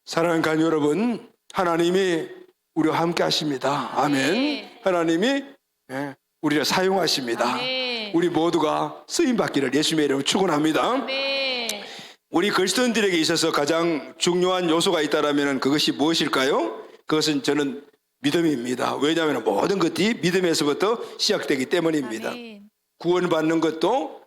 사랑하는 간 여러분, 하나님이 우리와 함께 하십니다. 아멘. 네. 하나님이 우리를 사용하십니다. 네. 우리 모두가 쓰임받기를 예수님의 이름으로 축원합니다. 네. 우리 그리스도인들에게 있어서 가장 중요한 요소가 있다면 그것이 무엇일까요? 그것은 저는 믿음입니다. 왜냐하면 모든 것이 믿음에서부터 시작되기 때문입니다. 아멘. 구원받는 것도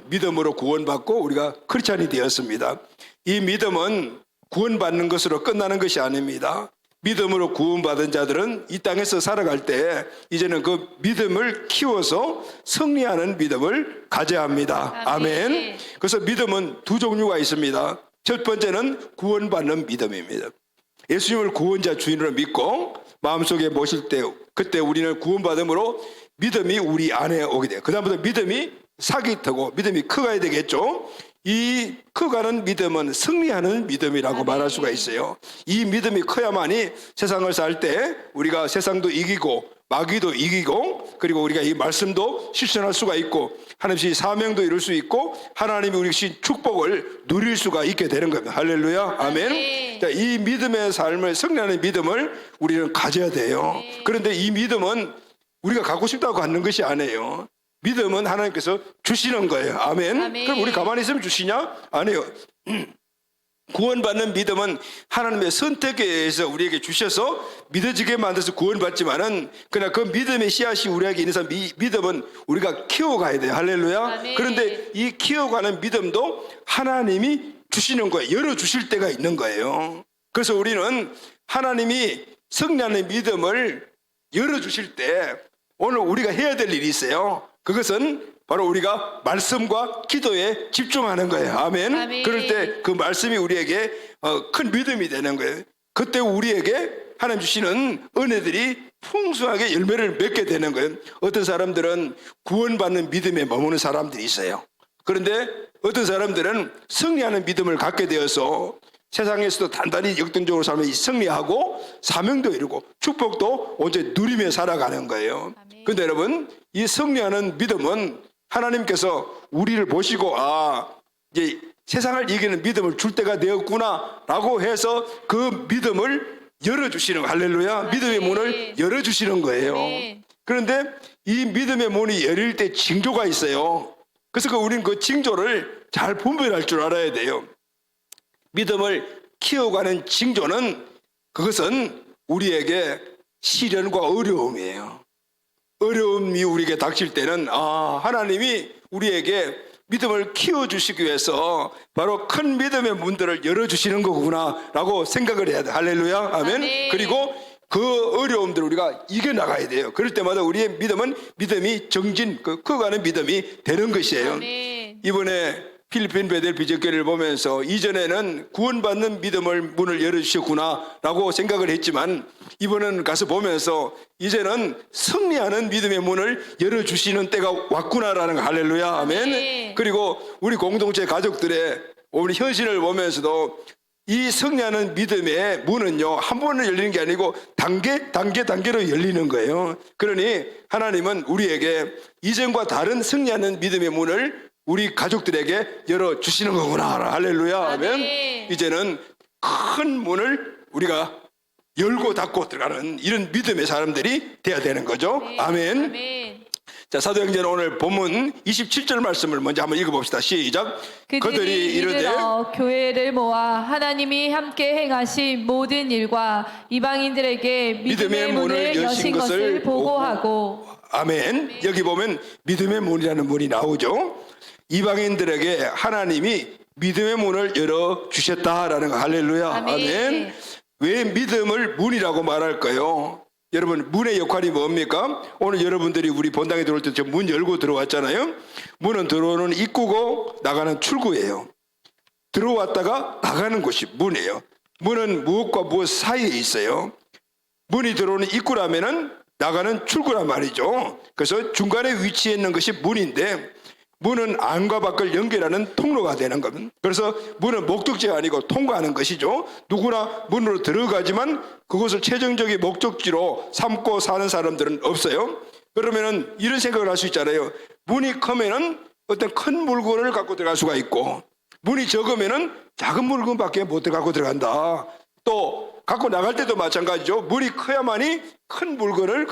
믿음으로 구원받고 우리가 크리스찬이 되었습니다. 이 믿음은 구원받는 것으로 끝나는 것이 아닙니다. 믿음으로 구원받은 자들은 이 땅에서 살아갈 때 이제는 그 믿음을 키워서 승리하는 믿음을 가져야 합니다. 아멘. 아멘. 그래서 믿음은 두 종류가 있습니다. 첫 번째는 구원받는 믿음입니다. 예수님을 구원자 주인으로 믿고 마음속에 모실 때 그때 우리는 구원받음으로 믿음이 우리 안에 오게 돼요. 그다음부터 믿음이 삭이 트고 믿음이 커가야 되겠죠. 이 커가는 믿음은 승리하는 믿음이라고 말할 수가 있어요. 이 믿음이 커야만이 세상을 살 때 우리가 세상도 이기고 마귀도 이기고 그리고 우리가 이 말씀도 실천할 수가 있고 하나님의 사명도 이룰 수 있고 하나님이 우리 주신 축복을 누릴 수가 있게 되는 겁니다. 할렐루야. 아멘. 자, 이 믿음의 삶을 승리하는 믿음을 우리는 가져야 돼요. 그런데 이 믿음은 우리가 갖고 싶다고 갖는 것이 아니에요. 믿음은 하나님께서 주시는 거예요. 아멘. 아멘. 그럼 우리 가만히 있으면 주시냐? 아니요. 구원받는 믿음은 하나님의 선택에 의해서 우리에게 주셔서 믿어지게 만들어서 구원받지만은 그러나 그 믿음의 씨앗이 우리에게 있는 사람 믿음은 우리가 키워가야 돼요. 할렐루야. 아멘. 그런데 이 키워가는 믿음도 하나님이 주시는 거예요. 열어주실 때가 있는 거예요. 그래서 우리는 하나님이 승리하는 믿음을 열어주실 때 오늘 우리가 해야 될 일이 있어요. 그것은 바로 우리가 말씀과 기도에 집중하는 거예요. 아멘. 아멘. 그럴 때 그 말씀이 우리에게 큰 믿음이 되는 거예요. 그때 우리에게 하나님 주시는 은혜들이 풍성하게 열매를 맺게 되는 거예요. 어떤 사람들은 구원받는 믿음에 머무는 사람들이 있어요. 그런데 어떤 사람들은 승리하는 믿음을 갖게 되어서 세상에서도 단단히 역동적으로 살면 승리하고 사명도 이루고 축복도 언제 누리며 살아가는 거예요. 그런데 여러분, 이 승리하는 믿음은 하나님께서 우리를 보시고 이제 세상을 이기는 믿음을 줄 때가 되었구나 라고 해서 그 믿음을 열어주시는 거예요. 할렐루야. 믿음의 문을 열어주시는 거예요. 그런데 이 믿음의 문이 열릴 때 징조가 있어요. 그래서 우리는 그 징조를 잘 분별할 줄 알아야 돼요. 믿음을 키워가는 징조는 그것은 우리에게 시련과 어려움이에요. 어려움이 우리에게 닥칠 때는 하나님이 우리에게 믿음을 키워주시기 위해서 바로 큰 믿음의 문들을 열어주시는 거구나 라고 생각을 해야 돼. 할렐루야. 아멘. 아멘. 그리고 그 어려움들을 우리가 이겨나가야 돼요. 그럴 때마다 우리의 믿음이 정진, 커가는 믿음이 되는 것이에요. 아멘. 이번에 필리핀 베델 비전교회를 보면서 이전에는 구원받는 믿음을 문을 열어주셨구나 라고 생각을 했지만 이번은 가서 보면서 이제는 승리하는 믿음의 문을 열어주시는 때가 왔구나라는 거. 할렐루야. 아멘. 그리고 우리 공동체 가족들의 오늘 현실을 보면서도 이 승리하는 믿음의 문은요 한 번에 열리는 게 아니고 단계로 열리는 거예요. 그러니 하나님은 우리에게 이전과 다른 승리하는 믿음의 문을 우리 가족들에게 열어주시는 거구나. 할렐루야. 아멘. 이제는 큰 문을 우리가 열고 닫고 들어가는 이런 믿음의 사람들이 돼야 되는 거죠. 아멘. 아멘. 자, 사도행전 오늘 본문 27절 말씀을 먼저 한번 읽어봅시다. 시작. 그들이 이르되 교회를 모아 하나님이 함께 행하신 모든 일과 이방인들에게 믿음의 문을 여신 것을 보고하고. 아멘. 여기 보면 믿음의 문이라는 문이 나오죠. 이방인들에게 하나님이 믿음의 문을 열어주셨다라는 거. 할렐루야. 아멘. 왜 믿음을 문이라고 말할까요? 여러분, 문의 역할이 뭡니까? 오늘 여러분들이 우리 본당에 들어올 때 문 열고 들어왔잖아요. 문은 들어오는 입구고 나가는 출구예요. 들어왔다가 나가는 곳이 문이에요. 문은 무엇과 무엇 사이에 있어요. 문이 들어오는 입구라면은 나가는 출구란 말이죠. 그래서 중간에 위치해 있는 것이 문인데 문은 안과 밖을 연결하는 통로가 되는 겁니다. 그래서 문은 목적지가 아니고 통과하는 것이죠. 누구나 문으로 들어가지만 그것을 최종적인 목적지로 삼고 사는 사람들은 없어요. 그러면은 이런 생각을 할 수 있잖아요. 문이 크면은 어떤 큰 물건을 갖고 들어갈 수가 있고 문이 적으면은 작은 물건밖에 못 갖고 들어간다. 또 갖고 나갈 때도 마찬가지죠. 문이 커야만이 큰 물건을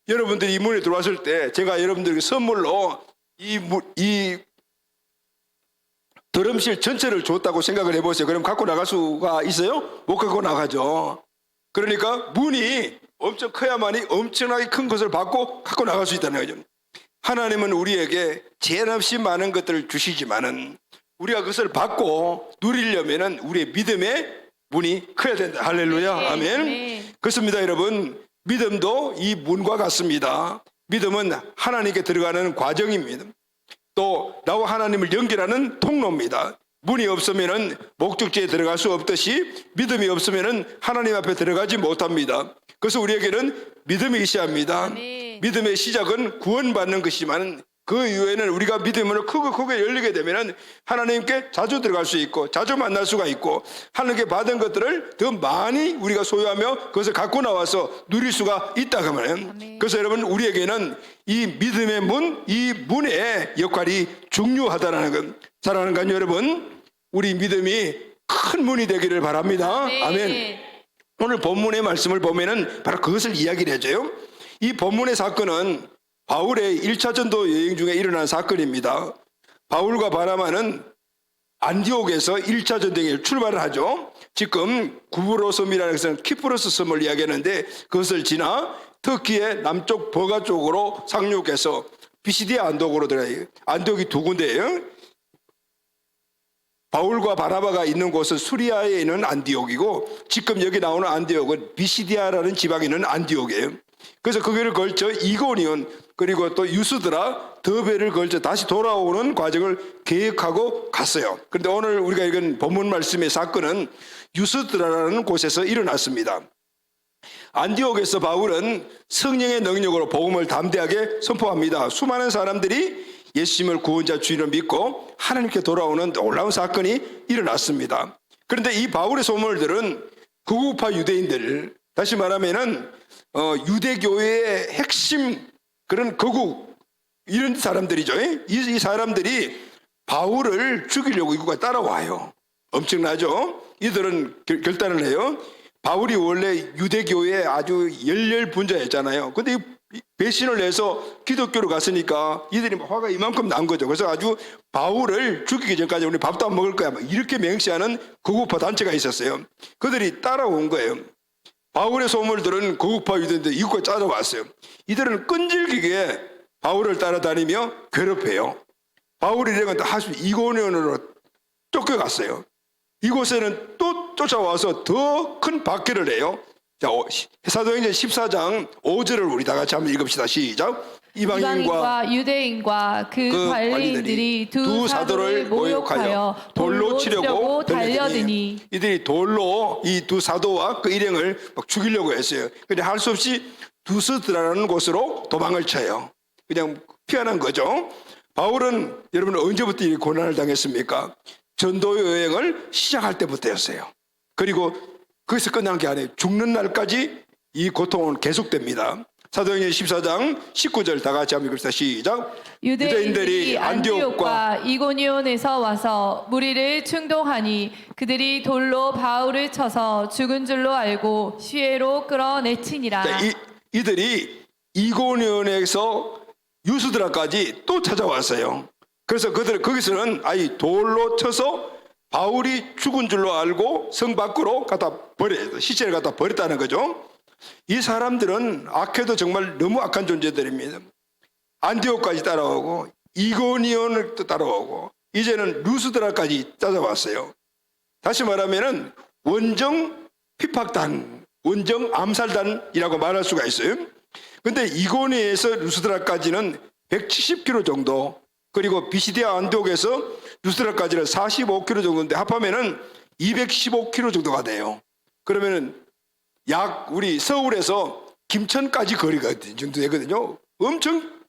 여러분들이 이 문에 들어왔을 때 제가 여러분들에게 선물로 이 드럼실 전체를 줬다고 생각을 해보세요. 그럼 갖고 나갈 수가 있어요? 못 갖고 나가죠. 그러니까 문이 엄청 커야만이 엄청나게 큰 것을 받고 갖고 나갈 수 있다는 거죠. 하나님은 우리에게 제한없이 많은 것들을 주시지만은 우리가 그것을 받고 누리려면은 우리의 믿음의 문이 커야 된다. 할렐루야. 아멘. 그렇습니다, 여러분. 믿음도 이 문과 같습니다. 믿음은 하나님께 들어가는 과정입니다. 또 나와 하나님을 연결하는 통로입니다. 문이 없으면은 목적지에 들어갈 수 없듯이 믿음이 없으면은 하나님 앞에 들어가지 못합니다. 그래서 우리에게는 믿음이 있어야 합니다. 아멘. 믿음의 시작은 구원받는 것이지만 그 이후에는 우리가 믿음으로 크게 열리게 되면은 하나님께 자주 들어갈 수 있고 자주 만날 수가 있고 하나님께 받은 것들을 더 많이 우리가 소유하며 그것을 갖고 나와서 누릴 수가 있다 그 말이에요. 아멘. 그래서 여러분 우리에게는 이 믿음의 문, 이 문의 역할이 중요하다는 것. 사랑하는 간 여러분, 우리 믿음이 큰 문이 되기를 바랍니다. 아멘. 오늘 본문의 말씀을 보면은 바로 그것을 이야기를 해줘요. 이 본문의 사건은 바울의 1차 전도 여행 중에 일어난 사건입니다. 바울과 바나바는 안디옥에서 1차 전도여행을 출발을 하죠. 지금 구브로 섬이라는 것은 키프로스 섬을 이야기하는데 그것을 지나 터키의 남쪽 버가 쪽으로 상륙해서 비시디아 안독으로 들어가요. 안독이 두 군데예요. 바울과 바나바가 있는 곳은 수리아에 있는 안디옥이고 지금 여기 나오는 안디옥은 비시디아라는 지방에 있는 안디옥이에요. 그래서 거기를 걸쳐 이고니온 그리고 또 유스드라 더베를 걸쳐 다시 돌아오는 과정을 계획하고 갔어요. 그런데 오늘 우리가 읽은 본문 말씀의 사건은 유스드라라는 곳에서 일어났습니다. 안디옥에서 바울은 성령의 능력으로 복음을 담대하게 선포합니다. 수많은 사람들이 예수님을 구원자 주인을 믿고 하나님께 돌아오는 놀라운 사건이 일어났습니다. 그런데 이 바울의 소문을 들은 극우파 유대인들, 다시 말하면은 유대교회의 핵심 그런 거국 이런 사람들이죠. 이 사람들이 바울을 죽이려고 이곳까지 따라와요. 엄청나죠? 이들은 결단을 해요. 바울이 원래 유대교회의 아주 열렬분자였잖아요. 근데 배신을 해서 기독교로 갔으니까 이들이 화가 이만큼 난 거죠. 그래서 아주 바울을 죽이기 전까지 우리 밥도 안 먹을 거야. 이렇게 맹세하는 극우파 단체가 있었어요. 그들이 따라온 거예요. 바울의 소문을 들은 극우파 유대인들이 이곳까지 찾아왔어요. 이들은 끈질기게 바울을 따라다니며 괴롭혀요. 바울이 이런 건 할 수 이고니온으로 쫓겨갔어요. 이곳에는 또 쫓아와서 더 큰 박해를 해요. 자, 사도행전 14장 5절을 우리 다 같이 한번 읽읍시다. 시작. 이방인과 유대인과 그 관리인들이 두 사도를 모욕하여 돌로 치려고 달려드니 이들이 돌로 이 두 사도와 그 일행을 막 죽이려고 했어요. 근데 할 수 없이 두스드라라는 곳으로 도망을 쳐요. 그냥 피하는 거죠. 바울은 여러분 언제부터 이 고난을 당했습니까? 전도 여행을 시작할 때부터였어요. 그리고 거기서 끝난 게 아니에요. 죽는 날까지 이 고통은 계속됩니다. 사도행전 14장 19절 다 같이 한번 읽읍시다. 시작. 유대인들이 안디옥과 이고니온에서 와서 무리를 충동하니 그들이 돌로 바울을 쳐서 죽은 줄로 알고 시외로 끌어내치니라. 자, 이들이 이고니온에서 유스드라까지 또 찾아왔어요. 그래서 그들 거기서는 아이 돌로 쳐서 바울이 죽은 줄로 알고 성 밖으로 갖다 버려요. 시체를 갖다 버렸다는 거죠. 이 사람들은 악해도 정말 너무 악한 존재들입니다. 안디옥까지 따라오고 이고니온을 또 따라오고 이제는 루스드라까지 찾아왔어요. 다시 말하면은 원정 핍박단, 원정 암살단이라고 말할 수가 있어요. 근데 이고니에서 루스드라까지는 170km 정도, 그리고 비시디아 안디옥에서 루스드라까지는 45km 정도인데 합하면은 215km 정도가 돼요. 그러면은 약 우리 서울에서 김천까지 거리가 정도 되거든요. 엄청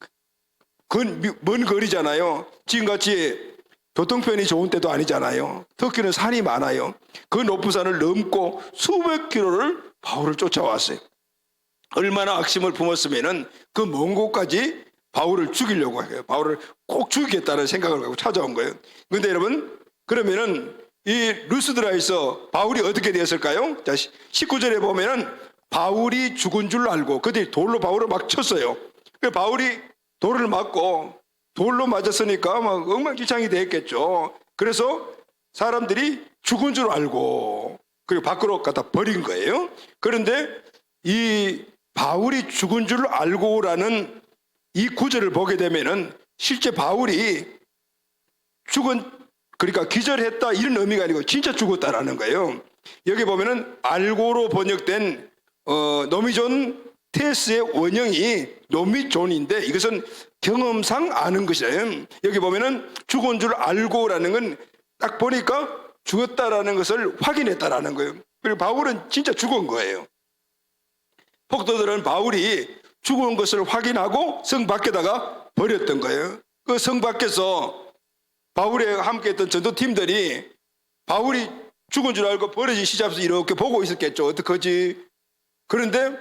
먼 거리잖아요. 지금같이 교통편이 좋은 때도 아니잖아요. 터키는 산이 많아요. 그 높은 산을 넘고 수백 킬로를 바울을 쫓아왔어요. 얼마나 악심을 품었으면은 그 먼 곳까지 바울을 죽이려고 해요. 바울을 꼭 죽이겠다는 생각을 갖고 찾아온 거예요. 그런데 여러분, 그러면은 이 루스드라에서 바울이 어떻게 되었을까요? 자, 19절에 보면은 바울이 죽은 줄 알고 그들이 돌로 바울을 막 쳤어요. 그 바울이 돌을 맞고 돌로 맞았으니까 막 엉망진창이 됐겠죠. 그래서 사람들이 죽은 줄 알고 그리고 밖으로 갖다 버린 거예요. 그런데 이 바울이 죽은 줄 알고라는 이 구절을 보게 되면은 실제 바울이 그러니까 기절했다 이런 의미가 아니고 진짜 죽었다라는 거예요. 여기 보면은 알고로 번역된 노미존 테스의 원형이 노미존인데 이것은 경험상 아는 것이에요. 여기 보면은 죽은 줄 알고라는 건 딱 보니까 죽었다라는 것을 확인했다라는 거예요. 그리고 바울은 진짜 죽은 거예요. 폭도들은 바울이 죽은 것을 확인하고 성 밖에다가 버렸던 거예요. 그 성 밖에서 바울에 함께했던 전도팀들이 바울이 죽은 줄 알고 버려진 시잡에서 이렇게 보고 있었겠죠. 어떡하지? 그런데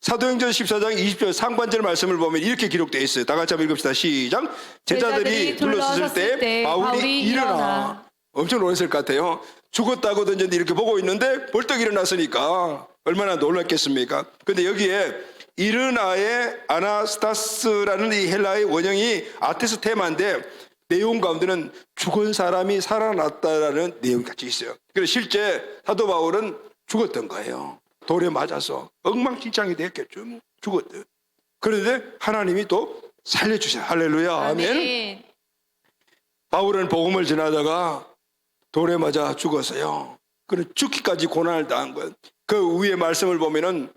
사도행전 14장 20절 상반절 말씀을 보면 이렇게 기록되어 있어요. 다 같이 한번 읽읍시다. 시작. 제자들이 둘러섰을 때 바울이 일어나. 엄청 놀랐을 것 같아요. 죽었다고 던졌는데 이렇게 보고 있는데 벌떡 일어났으니까 얼마나 놀랐겠습니까? 근데 여기에 일어나의 아나스타스라는 이 헬라의 원형이 아테스 테마인데 내용 가운데는 죽은 사람이 살아났다라는 내용이 같이 있어요. 그래서 실제 사도 바울은 죽었던 거예요. 돌에 맞아서 엉망진창이 됐겠죠. 죽었대. 그런데 하나님이 또 살려주세요. 할렐루야. 아멘. 바울은 복음을 전하다가 돌에 맞아 죽었어요. 그는 죽기까지 고난을 당한 거예요. 그 위에 말씀을 보면은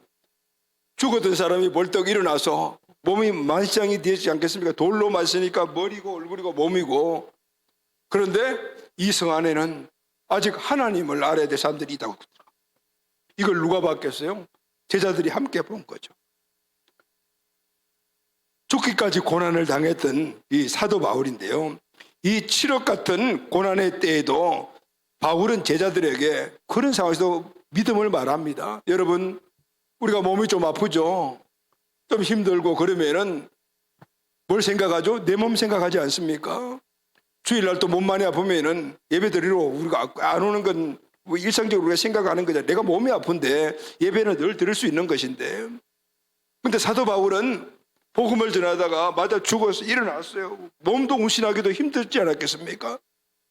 죽었던 사람이 벌떡 일어나서 몸이 만시장이 되지 않겠습니까? 돌로 맞으니까 머리고 얼굴이고 몸이고. 그런데 이 성 안에는 아직 하나님을 알아야 될 사람들이 있다고. 이걸 누가 봤겠어요? 제자들이 함께 본 거죠. 죽기까지 고난을 당했던 이 사도 바울인데요. 이 칠흑 같은 고난의 때에도 바울은 제자들에게 그런 상황에서도 믿음을 말합니다. 여러분, 우리가 몸이 좀 아프죠? 좀 힘들고 그러면은 뭘 생각하죠? 내 몸 생각하지 않습니까? 주일날 또 몸 많이 아프면은 예배 드리러 우리가 안 오는 건 뭐 일상적으로 우리가 생각하는 거잖아요. 내가 몸이 아픈데 예배는 늘 드릴 수 있는 것인데. 근데 사도 바울은 복음을 전하다가 맞아 죽어서 일어났어요. 몸도 운신하기도 힘들지 않았겠습니까?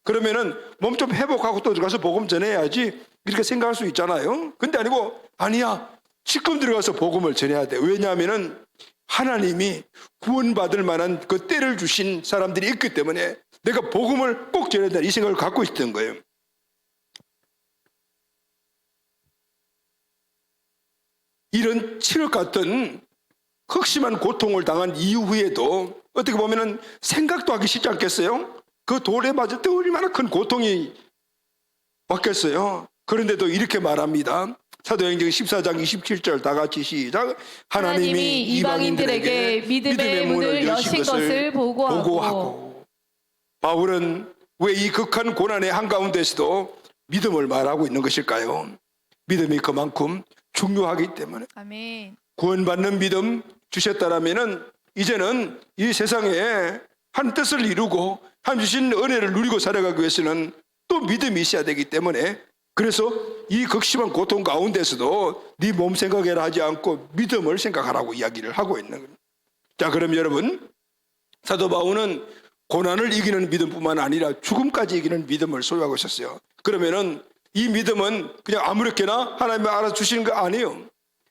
그러면은 몸 좀 회복하고 또 들어가서 복음 전해야지 이렇게 생각할 수 있잖아요. 근데 아니고 아니야. 지금 들어가서 복음을 전해야 돼. 왜냐하면은 하나님이 구원받을 만한 그 때를 주신 사람들이 있기 때문에 내가 복음을 꼭 전해야 된다 이 생각을 갖고 있었던 거예요. 이런 칠흑 같은 극심한 고통을 당한 이후에도 어떻게 보면은 생각도 하기 쉽지 않겠어요? 그 돌에 맞을 때 얼마나 큰 고통이 왔겠어요? 그런데도 이렇게 말합니다. 사도행전 14장 27절 다 같이 시작. 하나님이 이방인들에게 믿음의 문을 여신 것을 보고하고. 바울은 왜 이 극한 고난의 한가운데서도 믿음을 말하고 있는 것일까요? 믿음이 그만큼 중요하기 때문에. 아멘. 구원받는 믿음 주셨다라면은 이제는 이 세상에 한 뜻을 이루고 한 주신 은혜를 누리고 살아가기 위해서는 또 믿음이 있어야 되기 때문에 그래서 이 극심한 고통 가운데서도 네 몸 생각해라 하지 않고 믿음을 생각하라고 이야기를 하고 있는 겁니다. 자, 그럼 여러분, 사도 바울은 고난을 이기는 믿음뿐만 아니라 죽음까지 이기는 믿음을 소유하고 있었어요. 그러면은 이 믿음은 그냥 아무렇게나 하나님이 알아서 주시는 거 아니에요.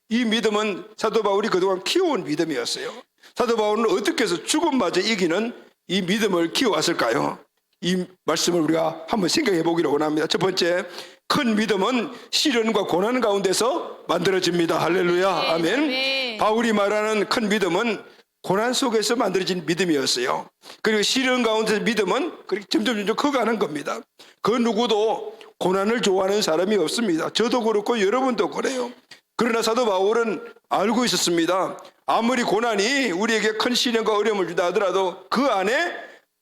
이 믿음은 사도 바울이 그동안 키워온 믿음이었어요. 사도 바울은 어떻게 해서 죽음마저 이기는 이 믿음을 키워왔을까요? 이 말씀을 우리가 한번 생각해 보기를 원합니다. 첫 번째, 큰 믿음은 시련과 고난 가운데서 만들어집니다. 할렐루야. 아멘. 바울이 말하는 큰 믿음은 고난 속에서 만들어진 믿음이었어요. 그리고 시련 가운데서 믿음은 그렇게 점점 커가는 겁니다. 그 누구도 고난을 좋아하는 사람이 없습니다. 저도 그렇고 여러분도 그래요. 그러나 사도 바울은 알고 있었습니다. 아무리 고난이 우리에게 큰 시련과 어려움을 준다 하더라도 그 안에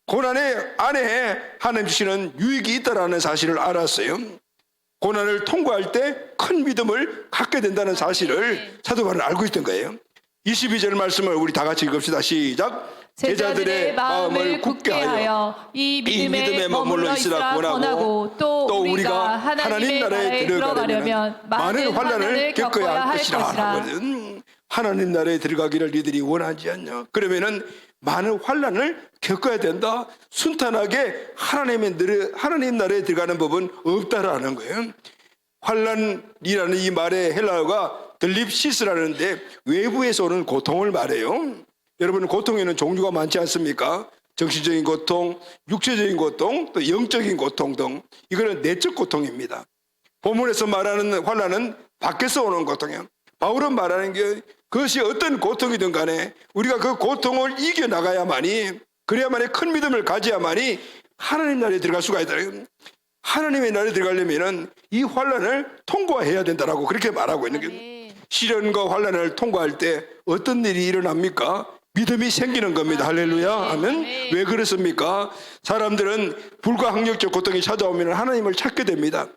고난의 안에 하나님 주시는 유익이 있다는 사실을 알았어요. 고난을 통과할 때 큰 믿음을 갖게 된다는 사실을 사도 바울은 알고 있던 거예요. 22절 말씀을 우리 다 같이 읽읍시다. 시작. 제자들의 마음을 굳게 하여 이 믿음에 머물러 있으라 권하고 또 우리가 하나님 나라에 들어가려면 많은 환난을 겪어야 할 것이라 하거든. 하나님 나라에 들어가기를 니들이 원하지 않냐? 그러면은 많은 환난을 겪어야 된다. 순탄하게 하나님 나라에 들어가는 법은 없다라는 거예요. 환난이라는 이 말의 헬라어가 들립시스라는데 외부에서 오는 고통을 말해요. 여러분, 고통에는 종류가 많지 않습니까? 정신적인 고통, 육체적인 고통, 또 영적인 고통 등 이거는 내적 고통입니다. 본문에서 말하는 환난은 밖에서 오는 고통이에요. 바울은 말하는 게 그것이 어떤 고통이든 간에 우리가 그 고통을 이겨나가야만이, 그래야만이 큰 믿음을 가져야만이 하나님 나라에 들어갈 수가 있다. 하나님의 나라에 들어가려면 이 환난을 통과해야 된다라고 그렇게 말하고 있는 거예요. 시련과 환난을 통과할 때 어떤 일이 일어납니까? 믿음이 생기는 겁니다. 할렐루야. 아멘. 왜 그렇습니까? 사람들은 불가항력적 고통이 찾아오면 하나님을 찾게 됩니다.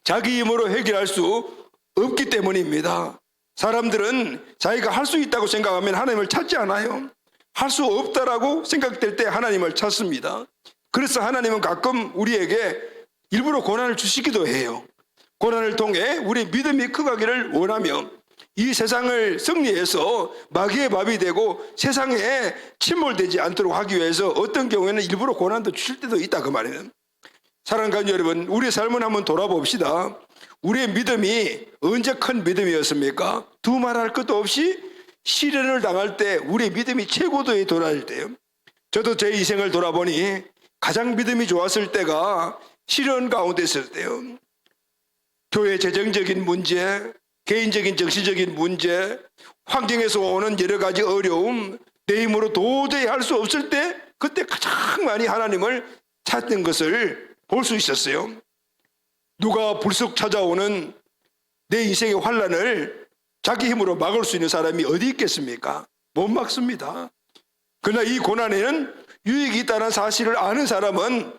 자기 힘으로 해결할 수 없기 때문입니다. 사람들은 자기가 할 수 있다고 생각하면 하나님을 찾지 않아요. 할 수 없다라고 생각될 때 하나님을 찾습니다. 그래서 하나님은 가끔 우리에게 일부러 고난을 주시기도 해요. 고난을 통해 우리 믿음이 커가기를 원하며 이 세상을 승리해서 마귀의 밥이 되고 세상에 침몰되지 않도록 하기 위해서 어떤 경우에는 일부러 고난도 주실 때도 있다, 그 말이에요. 사랑하는 가족 여러분, 우리의 삶을 한번 돌아봅시다. 우리의 믿음이 언제 큰 믿음이었습니까? 두말할 것도 없이 시련을 당할 때 우리의 믿음이 최고도에 도달할 때요. 저도 제 인생을 돌아보니 가장 믿음이 좋았을 때가 시련 가운데 있을 때요. 교회 재정적인 문제, 개인적인 정신적인 문제, 환경에서 오는 여러 가지 어려움, 내 힘으로 도저히 할 수 없을 때 그때 가장 많이 하나님을 찾는 것을 볼 수 있었어요. 누가 불쑥 찾아오는 내 인생의 환난을 자기 힘으로 막을 수 있는 사람이 어디 있겠습니까? 못 막습니다. 그러나 이 고난에는 유익이 있다는 사실을 아는 사람은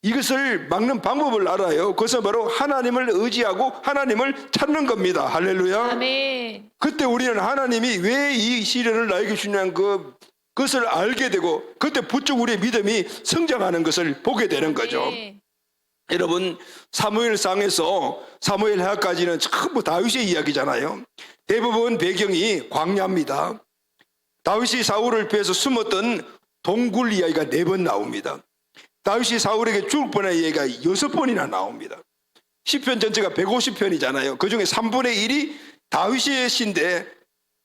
이것을 막는 방법을 알아요. 그것은 바로 하나님을 의지하고 하나님을 찾는 겁니다. 할렐루야. 아멘. 그때 우리는 하나님이 왜 이 시련을 나에게 주냐는 그것을 알게 되고 그때 부쩍 우리의 믿음이 성장하는 것을 보게 되는 거죠. 아멘. 여러분, 사무엘상에서 사무엘하까지는 전부 다윗의 이야기잖아요. 대부분 배경이 광야입니다. 다윗이 사울을 피해서 숨었던 동굴 이야기가 4번 나옵니다. 다윗이 사울에게 죽을 뻔한 이야기가 6번이나 나옵니다. 시편 전체가 150편이잖아요. 그중에 3분의 1이 다윗의 시인데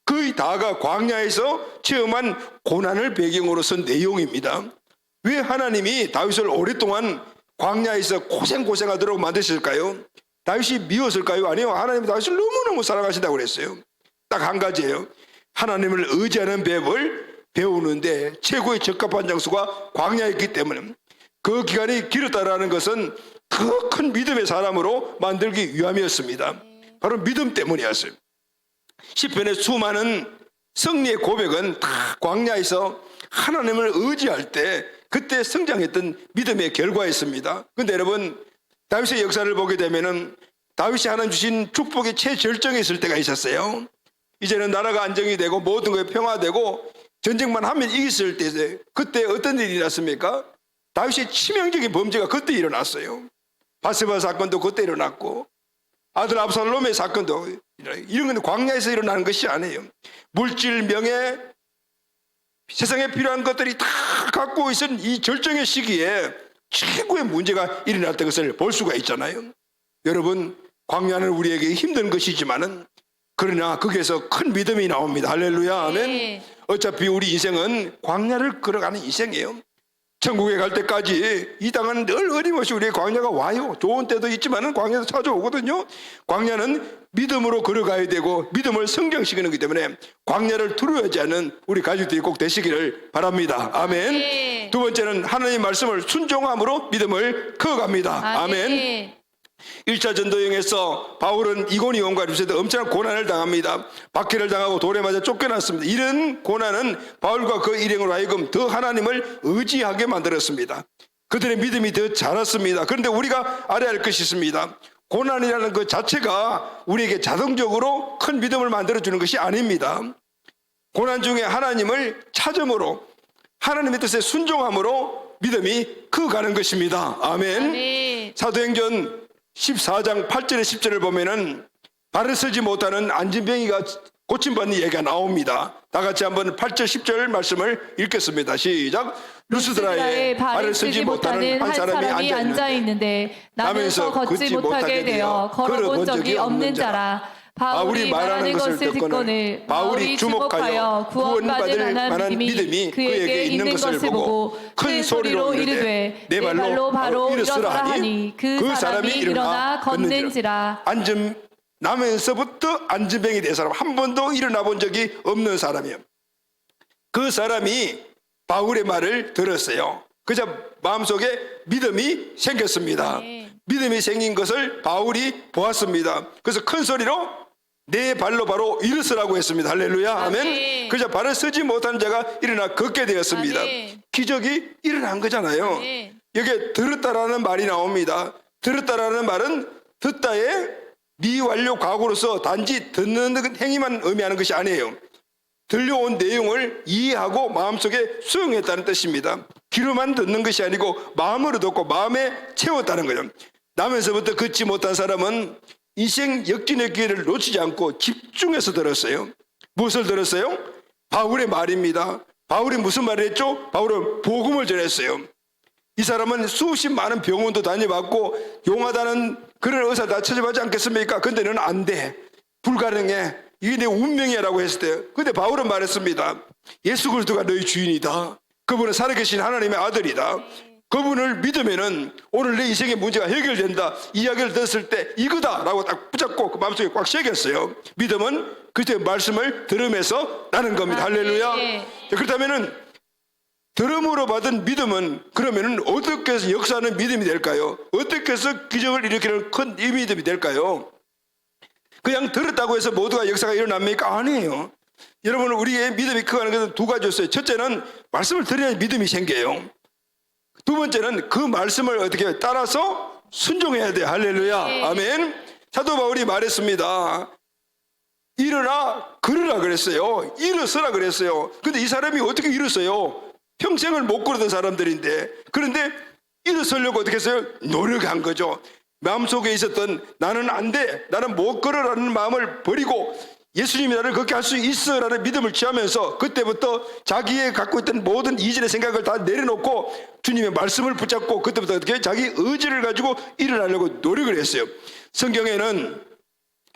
거의 다가 광야에서 체험한 고난을 배경으로 쓴 내용입니다. 왜 하나님이 다윗을 오랫동안 광야에서 고생하도록 만드셨을까요? 다윗이 미웠을까요? 아니요, 하나님이 다윗을 너무너무 사랑하신다고 그랬어요. 딱 한 가지예요. 하나님을 의지하는 법을 배우는데 최고의 적합한 장소가 광야였기 때문에 그 기간이 길었다라는 것은 그 큰 믿음의 사람으로 만들기 위함이었습니다. 바로 믿음 때문이었어요. 시편의 수많은 승리의 고백은 다 광야에서 하나님을 의지할 때 그때 성장했던 믿음의 결과였습니다. 그런데 여러분, 다윗의 역사를 보게 되면은 다윗이 하나님 주신 축복의 최절정에 있을 때가 있었어요. 이제는 나라가 안정이 되고 모든 것이 평화되고 전쟁만 하면 이겼을 때 그때 어떤 일이 일어났습니까? 다윗의 치명적인 범죄가 그때 일어났어요. 바세바 사건도 그때 일어났고 아들 압살롬의 사건도 이런 건 광야에서 일어나는 것이 아니에요. 물질, 명예, 세상에 필요한 것들이 다 갖고 있은 이 절정의 시기에 최고의 문제가 일어났던 것을 볼 수가 있잖아요. 여러분, 광야는 우리에게 힘든 것이지만은 그러나 거기에서 큰 믿음이 나옵니다. 할렐루야. 아멘. 어차피 우리 인생은 광야를 걸어가는 인생이에요. 천국에 갈 때까지 이 땅은 늘 어림없이 우리의 광야가 와요. 좋은 때도 있지만 광야도 찾아오거든요. 광야는 믿음으로 걸어가야 되고 믿음을 성장시키는 것이기 때문에 광야를 두려워하지 않는 우리 가족들이 꼭 되시기를 바랍니다. 아멘. 네. 두 번째는 하나님의 말씀을 순종함으로 믿음을 커갑니다. 아멘. 1차 전도여행에서 바울은 이고니온과 루스에 엄청난 고난을 당합니다. 박해를 당하고 돌에 맞아 쫓겨났습니다. 이런 고난은 바울과 그 일행으로 하여금 더 하나님을 의지하게 만들었습니다. 그들의 믿음이 더 자랐습니다. 그런데 우리가 알아야 할 것이 있습니다. 고난이라는 것 자체가 우리에게 자동적으로 큰 믿음을 만들어주는 것이 아닙니다. 고난 중에 하나님을 찾음으로 하나님의 뜻에 순종함으로 믿음이 커가는 것입니다. 아멘. 아멘. 사도행전 14장 8절에 10절을 보면은 발을 쓰지 못하는 안진병이가 고침받는 얘기가 나옵니다. 다 같이 한번 8절 10절 말씀을 읽겠습니다. 시작. 루스드라에 발을 쓰지 못하는 한 사람이 앉아 있는데 나면서 걷지 못하게 되어 걸어본 적이 없는 자라. 바울이 말하는 것을 듣고는 바울이 주목하여 구원받을 만한 믿음이 그에게 있는 것을 보고 큰 소리로 이르되 내 발로 바로 일어서라 하니 그 사람이 일어나 걷는지라. 나면서부터 안진병이 된 사람, 한 번도 일어나 본 적이 없는 사람이에요. 그 사람이 바울의 말을 들었어요. 그저 마음속에 믿음이 생겼습니다. 믿음이 생긴 것을 바울이 보았습니다. 그래서 큰 소리로 내 발로 바로 일어서라고 했습니다. 할렐루야. 아멘. 그저 발을 쓰지 못한 자가 일어나 걷게 되었습니다. 아멘. 기적이 일어난 거잖아요. 아멘. 여기에 들었다라는 말이 나옵니다. 들었다라는 말은 듣다의 미완료 과거로서 단지 듣는 행위만 의미하는 것이 아니에요. 들려온 내용을 이해하고 마음속에 수용했다는 뜻입니다. 귀로만 듣는 것이 아니고 마음으로 듣고 마음에 채웠다는 거죠. 나면서부터 걷지 못한 사람은 인생 역진의 기회를 놓치지 않고 집중해서 들었어요. 무엇을 들었어요? 바울의 말입니다. 바울이 무슨 말을 했죠? 바울은 복음을 전했어요. 이 사람은 수십 많은 병원도 다녀봤고 용하다는 그런 의사 다 찾아봤지 않겠습니까? 근데 너는 안 돼. 불가능해. 이게 내 운명이라고 했을 때, 근데 바울은 말했습니다. 예수 그리스도가 너희 주인이다. 그분은 살아계신 하나님의 아들이다. 그분을 믿으면은 오늘 내 인생의 문제가 해결된다. 이야기를 들었을 때 이거다라고 딱 붙잡고 그 마음속에 꽉 새겼어요. 믿음은 그때 말씀을 들으면서 나는 겁니다. 할렐루야. 그렇다면은 들음으로 받은 믿음은 그러면은 어떻게 해서 역사하는 믿음이 될까요? 어떻게 해서 기적을 일으키는 큰 이 믿음이 될까요? 그냥 들었다고 해서 모두가 역사가 일어납니까? 아니에요. 여러분, 우리의 믿음이 커가는 것은 두 가지였어요. 첫째는 말씀을 들어야 믿음이 생겨요. 두 번째는 그 말씀을 어떻게 따라서 순종해야 돼요. 할렐루야. 아멘. 사도 바울이 말했습니다. 일어나 걸으라 그랬어요. 일어서라 그랬어요. 근데 이 사람이 어떻게 일어서요? 평생을 못 걸었던 사람들인데, 그런데 일어서려고 어떻게 했어요? 노력한 거죠. 마음속에 있었던 나는 안 돼, 나는 못 걸어라는 마음을 버리고 예수님이 나를 그렇게 할 수 있어라는 믿음을 취하면서 그때부터 자기의 갖고 있던 모든 이전의 생각을 다 내려놓고 주님의 말씀을 붙잡고 그때부터 어떻게 자기 의지를 가지고 일어나려고 노력을 했어요. 성경에는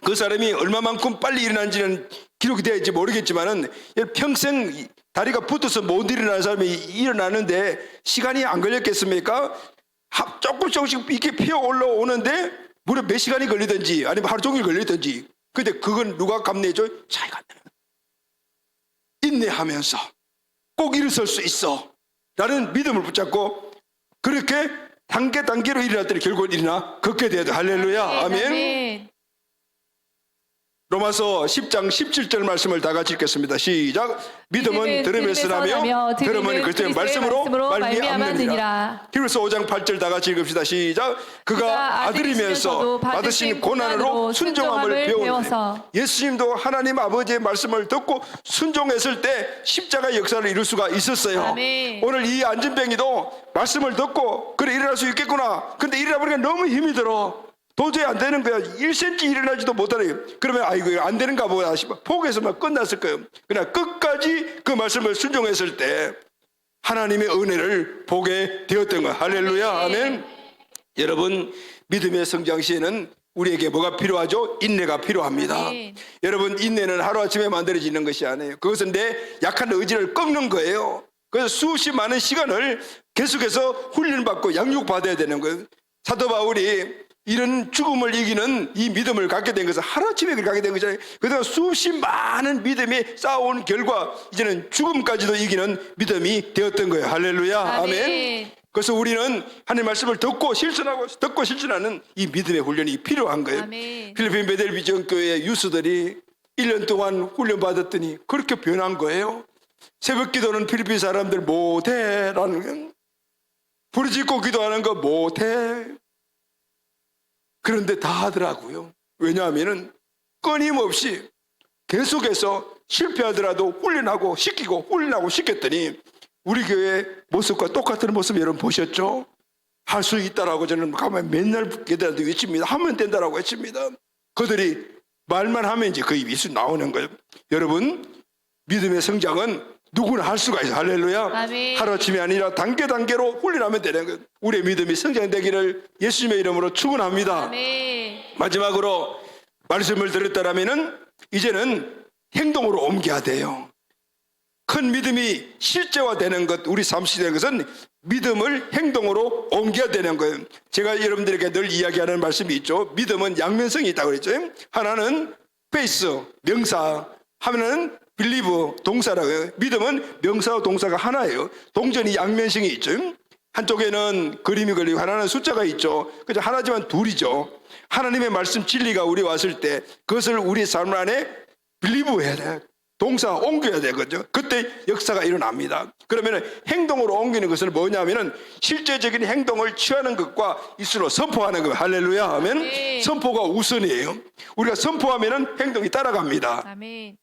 그 사람이 얼마만큼 빨리 일어난지는 기록이 되어 있지 모르겠지만은 평생 다리가 붙어서 못 일어나는 사람이 일어나는데 시간이 안 걸렸겠습니까? 조금씩 이렇게 피어 올라오는데 무려 몇 시간이 걸리든지 아니면 하루 종일 걸리든지, 근데 그건 누가 감내해줘? 자기가 인내하면서 꼭 일어설 수 있어 라는 믿음을 붙잡고 그렇게 단계로 일어났더니 결국 일어나 걷게 되어야 돼. 할렐루야. 아멘. 로마서 10장 17절 말씀을 다 같이 읽겠습니다. 시작. 믿음은 들음에서 나며 들음은 그리스도의 말씀으로 말미암느니라. 히브리서 5장 8절 다 같이 읽읍시다. 시작. 그가 아들이면서 받으신 고난으로 순종함을 배워서 예수님도 하나님 아버지의 말씀을 듣고 순종했을 때 십자가의 역사를 이룰 수가 있었어요. 아멘. 오늘 이 안진병이도 말씀을 듣고 그래 일어날 수 있겠구나. 근데 일어나 보니까 너무 힘이 들어. 도저히 안 되는 거야. 1cm 일어나지도 못하네. 그러면 아이고 안 되는가 보다 싶어 포기해서만 끝났을 거예요. 그러나 끝까지 그 말씀을 순종했을 때 하나님의 은혜를 보게 되었던 거야. 할렐루야. 아멘. 여러분, 믿음의 성장 시에는 우리에게 뭐가 필요하죠? 인내가 필요합니다. 여러분, 인내는 하루아침에 만들어지는 것이 아니에요. 그것은 내 약한 의지를 꺾는 거예요. 그래서 수십 많은 시간을 계속해서 훈련받고 양육받아야 되는 거예요. 사도 바울이 이런 죽음을 이기는 이 믿음을 갖게 된 것은 하루아침에 갖게 된 거잖아요. 그래서 수십 많은 믿음이 쌓아온 결과 이제는 죽음까지도 이기는 믿음이 되었던 거예요. 할렐루야. 아멘. 그래서 우리는 하나님의 말씀을 듣고 실천하는 이 믿음의 훈련이 필요한 거예요. 아멘. 필리핀 베델 비전교회 유수들이 1년 동안 훈련받았더니 그렇게 변한 거예요. 새벽 기도는 필리핀 사람들 못해라는 거예요. 부르짖고 기도하는 거 못해. 그런데 다 하더라고요. 왜냐하면 끊임없이 계속해서 실패하더라도 훈련하고 시키고 훈련하고 시켰더니 우리 교회 모습과 똑같은 모습 여러분 보셨죠? 할 수 있다라고 저는 가만 맨날 걔들한테 외칩니다. 하면 된다라고 외칩니다. 그들이 말만 하면 이제 그 입이 나오는 거예요. 여러분, 믿음의 성장은 누구나 할 수가 있어요. 할렐루야. 아멘. 하루아침이 아니라 단계단계로 훈련하면 되는 거예요. 우리의 믿음이 성장되기를 예수님의 이름으로 축원합니다. 아멘. 마지막으로 말씀을 들었다라면은 이제는 행동으로 옮겨야 돼요. 큰 믿음이 실제화되는 것, 우리 삶 속에 되는 것은 믿음을 행동으로 옮겨야 되는 거예요. 제가 여러분들에게 늘 이야기하는 말씀이 있죠. 믿음은 양면성이 있다고 그랬죠. 하나는 페이스, 명사, 하나는 빌리브, 동사라고 해요. 믿음은 명사와 동사가 하나예요. 동전이 양면성이 있죠. 한쪽에는 그림이 걸리고 하나는 숫자가 있죠. 그죠? 하나지만 둘이죠. 하나님의 말씀 진리가 우리 왔을 때 그것을 우리 삶 안에 빌리브 해야 돼요. 동사 옮겨야 되거든요. 그때 역사가 일어납니다. 그러면 행동으로 옮기는 것은 뭐냐면은 실제적인 행동을 취하는 것과 이수로 선포하는 거예요. 할렐루야 하면 아멘. 선포가 우선이에요. 우리가 선포하면은 행동이 따라갑니다. 아멘.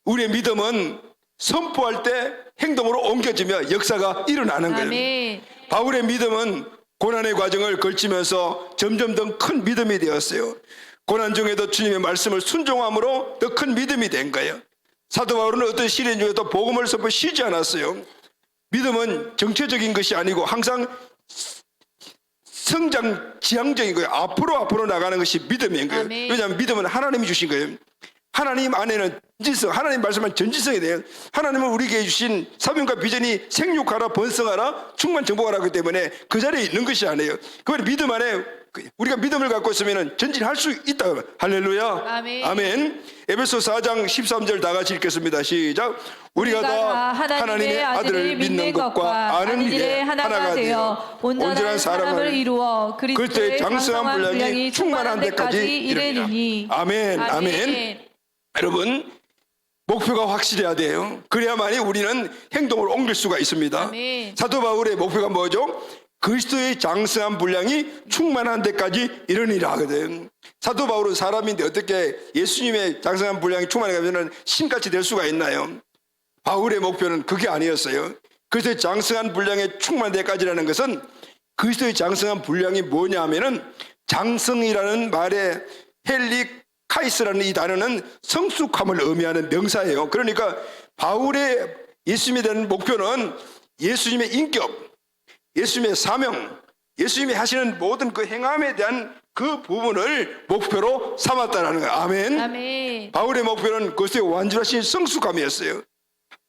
우리의 믿음은 선포할 때 행동으로 옮겨지며 역사가 일어나는 거예요. 아멘. 바울의 믿음은 고난의 과정을 걸치면서 점점 더 큰 믿음이 되었어요. 고난 중에도 주님의 말씀을 순종함으로 더 큰 믿음이 된 거예요. 사도 바울은 어떤 시련 중에도 복음을 선포 쉬지 않았어요. 믿음은 정체적인 것이 아니고 항상 성장 지향적인 거예요. 앞으로 나가는 것이 믿음인 거예요. 아멘. 왜냐하면 믿음은 하나님이 주신 거예요. 하나님 안에는 전지성, 하나님 말씀은 전지성이 돼요. 하나님은 우리에게 주신 사명과 비전이 생육하라, 번성하라, 충만 정복하라 하기 때문에 그 자리에 있는 것이 아니에요. 그걸 믿음 안에 우리가 믿음을 갖고 있으면 전진할 수 있다. 할렐루야. 아멘. 아멘. 에베소 4장 13절 다 같이 읽겠습니다. 시작. 우리가 다 하나님의 아들을 믿는 것과 아는 일에 하나가 되어 온전한 사람을 이루어 그리스도의 장성한 분량이 충만한 데까지 이르리니. 아멘. 아멘. 여러분, 목표가 확실해야 돼요. 그래야만이 우리는 행동을 옮길 수가 있습니다. 아멘. 사도 바울의 목표가 뭐죠? 그리스도의 장성한 분량이 충만한 데까지 이르니라 하거든. 사도 바울은 사람인데 어떻게 예수님의 장성한 분량이 충만하면 신같이 될 수가 있나요? 바울의 목표는 그게 아니었어요. 그리스도의 장성한 분량에 충만한 데까지라는 것은 그리스도의 장성한 분량이 뭐냐 하면은 장성이라는 말에 헬리카이스라는 이 단어는 성숙함을 의미하는 명사예요. 그러니까 바울의 예수님에 대한 목표는 예수님의 인격, 예수님의 사명, 예수님이 하시는 모든 그 행함에 대한 그 부분을 목표로 삼았다는 거예요. 아멘. 아멘. 바울의 목표는 그것의 완전하신 성숙함이었어요.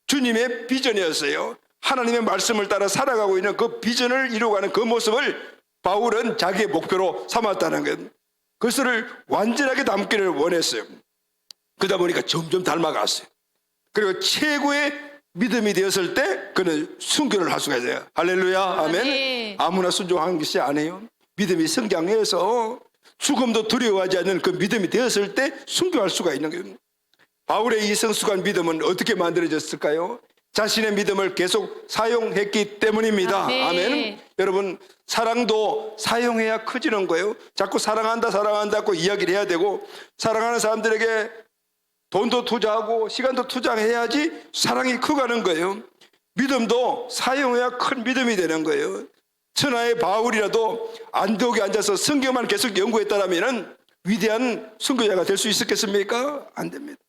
주님의 비전이었어요. 하나님의 말씀을 따라 살아가고 있는 그 비전을 이루어가는 그 모습을 바울은 자기의 목표로 삼았다는 거예요. 그것을 완전하게 담기를 원했어요. 그러다 보니까 점점 닮아갔어요. 그리고 최고의 믿음이 되었을 때 그는 순교를 할 수가 있어요. 할렐루야. 아멘. 아멘. 아무나 순종하는 것이 아니에요. 믿음이 성장해서 죽음도 두려워하지 않는 그 믿음이 되었을 때 순교할 수가 있는 거예요. 바울의 이 성숙한 믿음은 어떻게 만들어졌을까요? 자신의 믿음을 계속 사용했기 때문입니다. 아멘. 아멘. 여러분, 사랑도 사용해야 커지는 거예요. 자꾸 사랑한다고 이야기를 해야 되고, 사랑하는 사람들에게 돈도 투자하고 시간도 투자해야지 사랑이 커가는 거예요. 믿음도 사용해야 큰 믿음이 되는 거예요. 천하의 바울이라도 안디옥에 앉아서 성경만 계속 연구했다면 위대한 선교자가 될 수 있었겠습니까? 안 됩니다.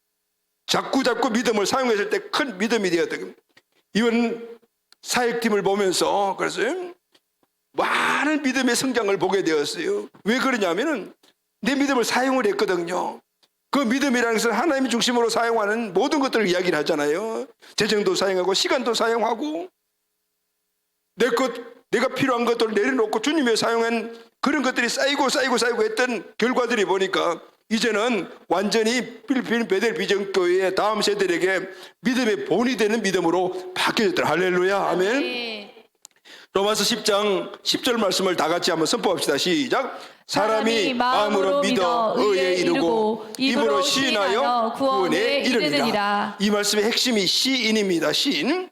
자꾸 믿음을 사용했을 때 큰 믿음이 되었다. 이번 사역팀을 보면서 그래서 많은 믿음의 성장을 보게 되었어요. 왜 그러냐면은 내 믿음을 사용을 했거든요. 그 믿음이라는 것은 하나님이 중심으로 사용하는 모든 것들을 이야기를 하잖아요. 재정도 사용하고 시간도 사용하고 내가 필요한 것들을 내려놓고 주님의 사용한 그런 것들이 쌓이고 했던 결과들이 보니까 이제는 완전히 필리핀 베델 비전교회의 다음 세대에게 믿음의 본이 되는 믿음으로 바뀌어졌더라. 할렐루야. 아멘. 네. 로마서 10장 10절 말씀을 다 같이 한번 선포합시다. 시작. 사람이 마음으로 믿어 의에 이르고 입으로 시인하여 구원에 이르리라. 이 말씀의 핵심이 시인입니다. 시인은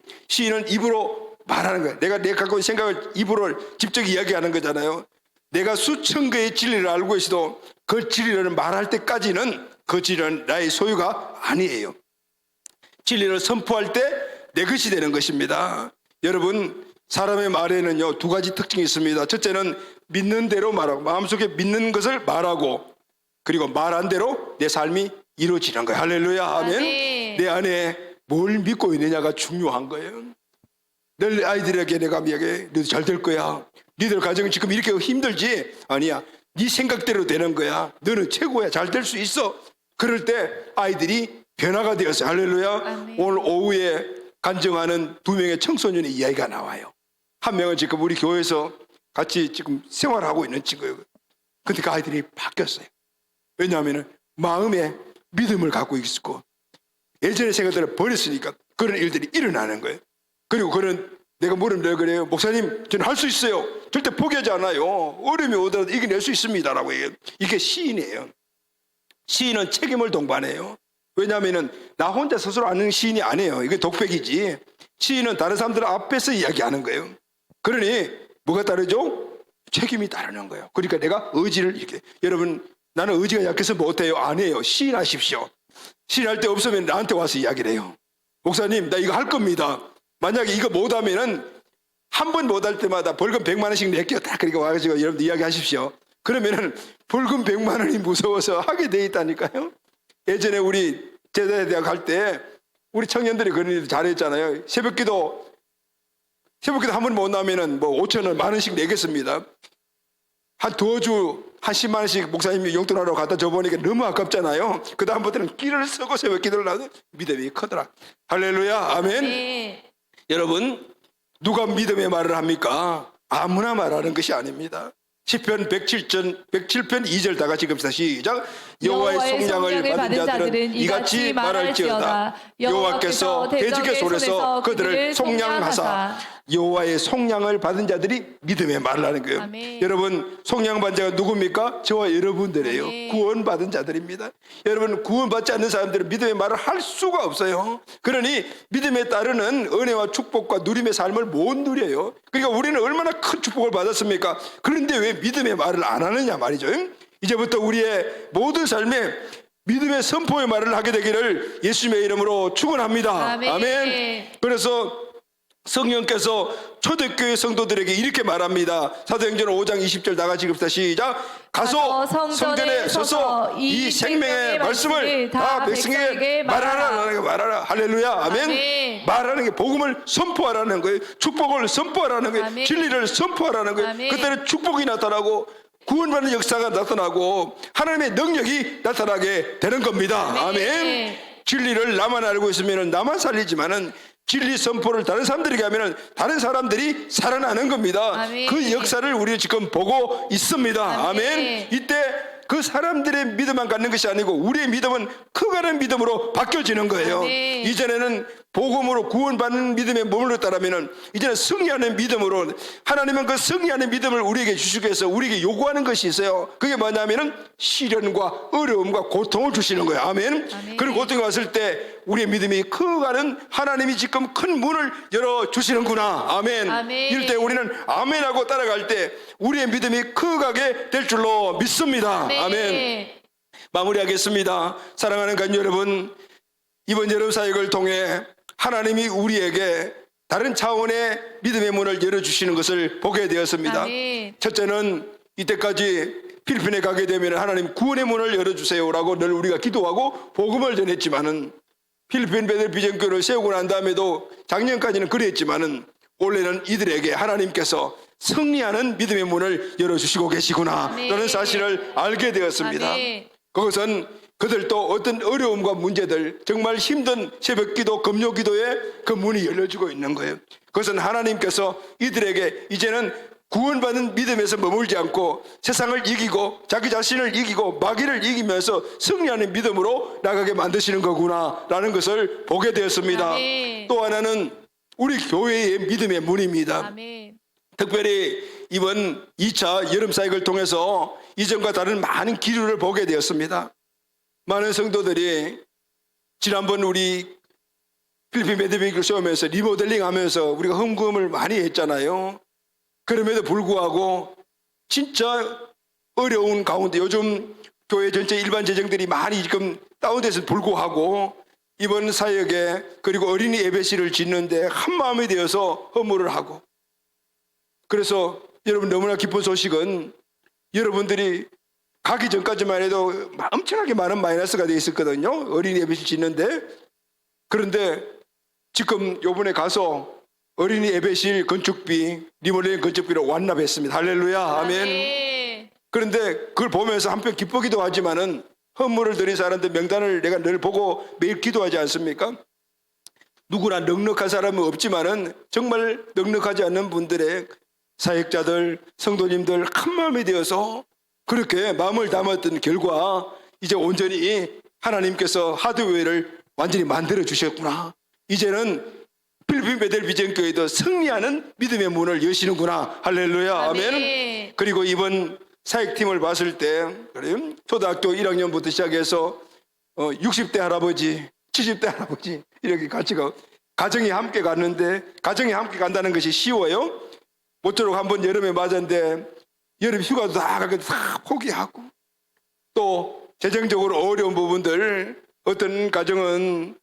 입으로 말하는 거예요. 내가 갖고 있는 생각을 입으로 직접 이야기하는 거잖아요. 내가 수천 개의 진리를 알고 있어도 그 진리를 말할 때까지는 그 진리는 나의 소유가 아니에요. 진리를 선포할 때 내 것이 되는 것입니다. 여러분, 사람의 말에는요 2가지 특징이 있습니다. 첫째는 믿는 대로 말하고, 마음속에 믿는 것을 말하고, 그리고 말한 대로 내 삶이 이루어지는 거예요. 할렐루야. 아멘. 아멘. 내 안에 뭘 믿고 있느냐가 중요한 거예요. 늘 아이들에게 내가 이야기해, 너도 잘 될 거야. 니들 가정이 지금 이렇게 힘들지? 아니야, 네 생각대로 되는 거야. 너는 최고야. 잘 될 수 있어. 그럴 때 아이들이 변화가 되었어요. 할렐루야. 아멘. 오늘 오후에 간증하는 2명의 청소년의 이야기가 나와요. 한 명은 지금 우리 교회에서 같이 지금 생활하고 있는 친구예요. 근데 그 아이들이 바뀌었어요. 왜냐하면 마음에 믿음을 갖고 있었고, 예전의 생각들을 버렸으니까 그런 일들이 일어나는 거예요. 그리고 그는, 내가 물으면 그래요. 목사님, 저는 할 수 있어요. 절대 포기하지 않아요. 어려움이 오더라도 이겨낼 수 있습니다라고 해요. 이게 시인이에요. 시인은 책임을 동반해요. 왜냐하면 나 혼자 스스로 아는 시인이 아니에요. 이게 독백이지. 시인은 다른 사람들 앞에서 이야기하는 거예요. 그러니 뭐가 다르죠? 책임이 따르는 거예요. 그러니까 내가 의지를 이렇게, 여러분, 나는 의지가 약해서 못해요. 아니에요. 시인하십시오. 시인할 때 없으면 나한테 와서 이야기를 해요. 목사님, 나 이거 할 겁니다. 만약에 이거 못하면은 한 번 못할 때마다 벌금 100만 원씩 낼게요. 딱 그렇게 와가지고 여러분들 이야기하십시오. 그러면은 벌금 100만 원이 무서워서 하게 돼 있다니까요. 예전에 우리 제자대학 갈 때 우리 청년들이 그런 일 잘했잖아요. 새벽기도 한 번 못 나면은 뭐 5천 원, 1만 원씩 내겠습니다. 한 2주 한 10만 원씩 목사님이 용돈하러 갖다 줘보니까 너무 아깝잖아요. 그 다음부터는 끼를 쓰고 새벽기도를 하는 믿음이 크더라. 할렐루야. 아멘. 네. 여러분, 누가 믿음의 말을 합니까? 아무나 말하는 것이 아닙니다. 시편 107편 2절 다 같이 읽읍시다. 시작. 여호와의 속량을 받은 자들은 이같이 말할지어다. 여호와께서 대적의 손에서 그들을 속량하사. 여호와의 속량을 받은 자들이 믿음의 말을 하는 거예요. 아멘. 여러분, 속량받은 자가 누굽니까? 저와 여러분들이에요. 아멘. 구원받은 자들입니다. 여러분, 구원받지 않는 사람들은 믿음의 말을 할 수가 없어요. 그러니 믿음에 따르는 은혜와 축복과 누림의 삶을 못 누려요. 그러니까 우리는 얼마나 큰 축복을 받았습니까? 그런데 왜 믿음의 말을 안 하느냐 말이죠. 이제부터 우리의 모든 삶에 믿음의 선포의 말을 하게 되기를 예수님의 이름으로 축원합니다. 아멘. 아멘. 그래서 성령께서 초대교회 성도들에게 이렇게 말합니다. 사도행전 5장 20절 다 같이 읽읍시다. 시작. 가서 성전에 서서 이 생명의 말씀을 다 백성에게 말하라. 할렐루야. 아멘. 아멘. 말하는 게 복음을 선포하라는 거예요. 축복을 선포하라는 거예요. 아멘. 진리를 선포하라는 거예요. 아멘. 그때는 축복이 나타나고 구원받는 역사가 나타나고 하나님의 능력이 나타나게 되는 겁니다. 아멘. 아멘. 진리를 나만 알고 있으면 나만 살리지만은 진리 선포를 다른 사람들에게 하면 다른 사람들이 살아나는 겁니다. 아멘. 그 역사를 우리 지금 보고 있습니다. 아멘. 아멘. 이때 그 사람들의 믿음만 갖는 것이 아니고 우리의 믿음은 크가는 믿음으로 바뀌어지는 거예요. 아멘. 이전에는 복음으로 구원받는 믿음에 머물렀다면 이제는 승리하는 믿음으로, 하나님은 그 승리하는 믿음을 우리에게 주시기 위해서 우리에게 요구하는 것이 있어요. 그게 뭐냐면은 시련과 어려움과 고통을 주시는 거예요. 아멘. 아멘. 그런 고통이 왔을 때 우리의 믿음이 커가는 하나님이 지금 큰 문을 열어주시는구나. 아멘. 아멘. 이럴 때 우리는 아멘하고 따라갈 때 우리의 믿음이 커가게 될 줄로 믿습니다. 아멘. 아멘. 마무리하겠습니다. 사랑하는 간 여러분, 이번 여름 사역을 통해 하나님이 우리에게 다른 차원의 믿음의 문을 열어주시는 것을 보게 되었습니다. 아멘. 첫째는 이때까지 필리핀에 가게 되면 하나님 구원의 문을 열어주세요라고 늘 우리가 기도하고 복음을 전했지만은, 필리핀 베들 비전교를 세우고 난 다음에도 작년까지는 그랬지만은 올해는 이들에게 하나님께서 승리하는 믿음의 문을 열어주시고 계시구나 아멘. 라는 사실을 알게 되었습니다. 아멘. 그것은 그들도 어떤 어려움과 문제들, 정말 힘든 새벽기도, 금요기도에 그 문이 열려주고 있는 거예요. 그것은 하나님께서 이들에게 이제는 구원받은 믿음에서 머물지 않고 세상을 이기고 자기 자신을 이기고 마귀를 이기면서 승리하는 믿음으로 나가게 만드시는 거구나 라는 것을 보게 되었습니다. 아멘. 또 하나는 우리 교회의 믿음의 문입니다. 아멘. 특별히 이번 2차 여름 사역을 통해서 이전과 다른 많은 기류를 보게 되었습니다. 많은 성도들이 지난번 우리 필리핀 베드비교를 세우면서 리모델링 하면서 우리가 헌금을 많이 했잖아요. 그럼에도 불구하고 진짜 어려운 가운데 요즘 교회 전체 일반 재정들이 많이 지금 다운돼서 불구하고 이번 사역에 그리고 어린이 예배실을 짓는데 한 마음이 되어서 헌물을 하고, 그래서 여러분 너무나 기쁜 소식은 여러분들이 가기 전까지만 해도 엄청나게 많은 마이너스가 되어 있었거든요. 어린이 예배실 짓는데. 그런데 지금 요번에 가서 어린이 예배실 건축비, 리모델링 건축비를 완납했습니다. 할렐루야, 아멘. 그런데 그걸 보면서 한편 기쁘기도 하지만은 헌물을 드린 사람들 명단을 내가 늘 보고 매일 기도하지 않습니까? 누구나 넉넉한 사람은 없지만은 정말 넉넉하지 않는 분들의 사역자들, 성도님들 한 마음이 되어서 그렇게 마음을 담았던 결과 이제 온전히 하나님께서 하드웨어를 완전히 만들어 주셨구나. 이제는 필리핀 베델 비전교회도 승리하는 믿음의 문을 여시는구나. 할렐루야, 아멘. 그리고 이번 사역팀을 봤을 때 초등학교 1학년부터 시작해서 60대 할아버지, 70대 할아버지 이렇게 같이 가정이 함께 갔는데, 가정이 함께 간다는 것이 쉬워요? 모쪼록 한번 여름에 맞았는데 여름 휴가도 다 포기하고, 또 재정적으로 어려운 부분들, 어떤 가정은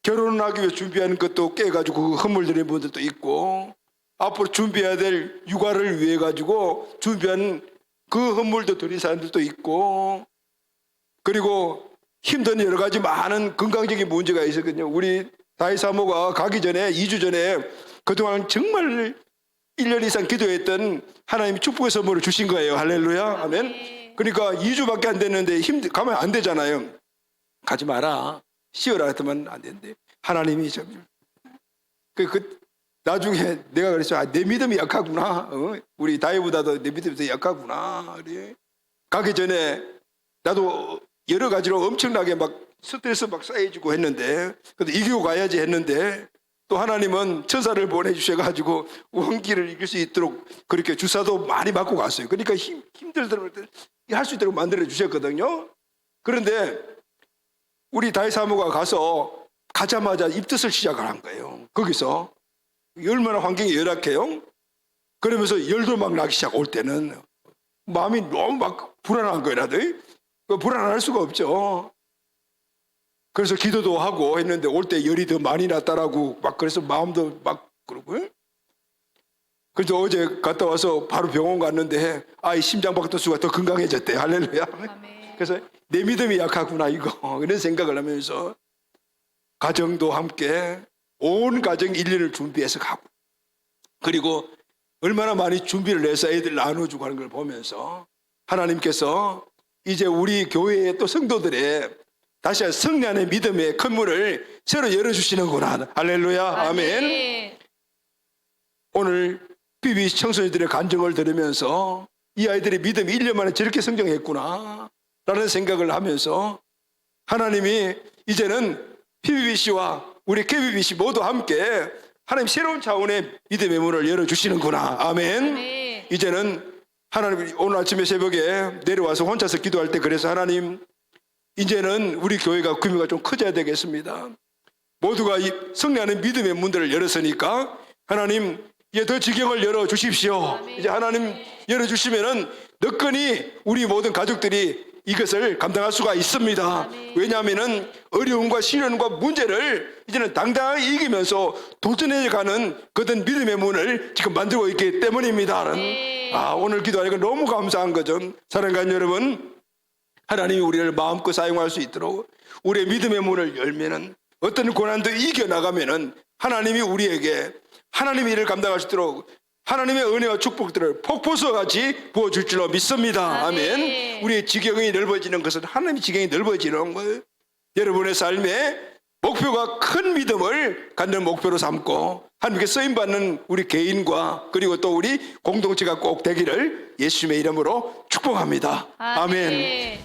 결혼하기 위해 준비하는 것도 깨가지고 헌물 드리는 분들도 있고, 앞으로 준비해야 될 육아를 위해 가지고 준비한 그 헌물도 드린 사람들도 있고, 그리고 힘든 여러 가지 많은 건강적인 문제가 있었거든요. 우리 다희 사모가 가기 전에 2주 전에 그동안 정말 1년 이상 기도했던 하나님이 축복의 선물을 주신 거예요. 할렐루야, 아멘. 그러니까 2주밖에 안 됐는데 가면 안 되잖아요. 가지 마라, 쉬어라 했더만 안 된대. 하나님이 나중에 내가 그랬죠. 내 믿음이 약하구나. 우리 다이보다도 내 믿음이 더 약하구나. 그래. 가기 전에 나도 여러 가지로 엄청나게 막 스트레스 막 쌓여지고 했는데, 그래도 이기고 가야지 했는데, 또 하나님은 천사를 보내주셔가지고 원기를 이길 수 있도록 그렇게 주사도 많이 맞고 갔어요. 그러니까 힘들더라도 할 수 있도록 만들어 주셨거든요. 그런데 우리 다희 사모가 가자마자 입덧을 시작을 한 거예요. 거기서 얼마나 환경이 열악해요. 그러면서 열도 막 나기 시작. 올 때는 마음이 너무 막 불안한 거라도 불안할 수가 없죠. 그래서 기도도 하고 했는데 올 때 열이 더 많이 났다라고 막, 그래서 마음도 막 그러고. 그래서 어제 갔다 와서 바로 병원 갔는데 아이 심장박동수가 더 건강해졌대. 할렐루야. 아멘. 그래서 내 믿음이 약하구나 이거 이런 생각을 하면서 가정도 함께 온 가정 1년을 준비해서 가고, 그리고 얼마나 많이 준비를 해서 애들 나눠주고 하는 걸 보면서 하나님께서 이제 우리 교회의 또 성도들의 다시 승리하는 믿음의 큰 문을 새로 열어주시는구나. 할렐루야, 아멘. 오늘 비비 청소년들의 간증을 들으면서 이 아이들의 믿음이 1년 만에 저렇게 성장했구나 라는 생각을 하면서 하나님이 이제는 PBBC와 우리 KBBC 모두 함께 하나님 새로운 차원의 믿음의 문을 열어주시는구나. 아멘. 이제는 하나님 오늘 아침에 새벽에 내려와서 혼자서 기도할 때 그래서 하나님 이제는 우리 교회가 규모가 좀 커져야 되겠습니다. 모두가 이 승리하는 믿음의 문들을 열었으니까 하나님 이제 더 지경을 열어주십시오. 이제 하나님 열어주시면은 너끈히 우리 모든 가족들이 이것을 감당할 수가 있습니다. 왜냐하면은 어려움과 시련과 문제를 이제는 당당하게 이기면서 도전해가는 그런 믿음의 문을 지금 만들고 있기 때문입니다. 오늘 기도하니까 너무 감사한 거죠. 사랑하는 여러분, 하나님이 우리를 마음껏 사용할 수 있도록 우리의 믿음의 문을 열면은 어떤 고난도 이겨나가면은 하나님이 우리에게 하나님의 일을 감당할 수 있도록 하나님의 은혜와 축복들을 폭포수같이 부어줄 줄로 믿습니다. 아멘. 우리의 지경이 넓어지는 것은 하나님의 지경이 넓어지는 거예요. 여러분의 삶에 목표가 큰 믿음을 갖는 목표로 삼고 하나님께 쓰임받는 우리 개인과 그리고 또 우리 공동체가 꼭 되기를 예수님의 이름으로 축복합니다. 아멘.